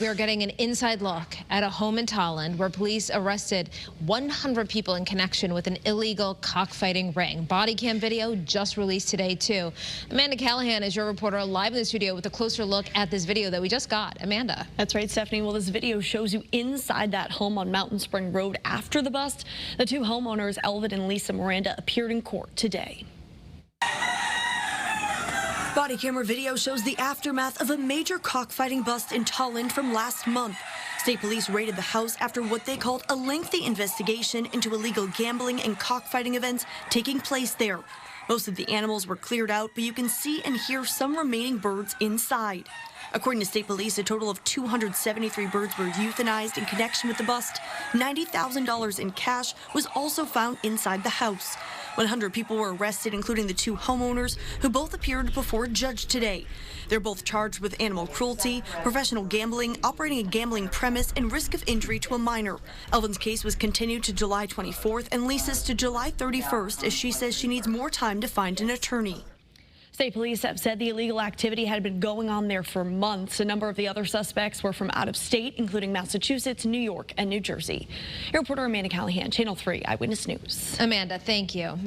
We are getting an inside look at a home in Tolland where police arrested 100 people in connection with an illegal cockfighting ring. Body cam video just released today, too. Amanda Callahan is your reporter live in the studio with a closer look at this video that we just got. Amanda. That's right, Stephanie. Well, this video shows you inside that home on Mountain Spring Road after the bust. The two homeowners, Elvin and Lisa Miranda, appeared in court today. Body camera video shows the aftermath of a major cockfighting bust in Tolland from last month. State police raided the house after what they called a lengthy investigation into illegal gambling and cockfighting events taking place there. Most of the animals were cleared out, but you can see and hear some remaining birds inside. According to state police, a total of 273 birds were euthanized in connection with the bust. $90,000 in cash was also found inside the house. 100 people were arrested, including the two homeowners, who both appeared before a judge today. They're both charged with animal cruelty, professional gambling, operating a gambling premise, and risk of injury to a minor. Elvin's case was continued to July 24th and Lisa's to July 31st, as she says she needs more time to find an attorney. State police have said the illegal activity had been going on there for months. A number of the other suspects were from out of state, including Massachusetts, New York, and New Jersey. Your reporter Amanda Callahan, Channel 3 Eyewitness News. Amanda, thank you.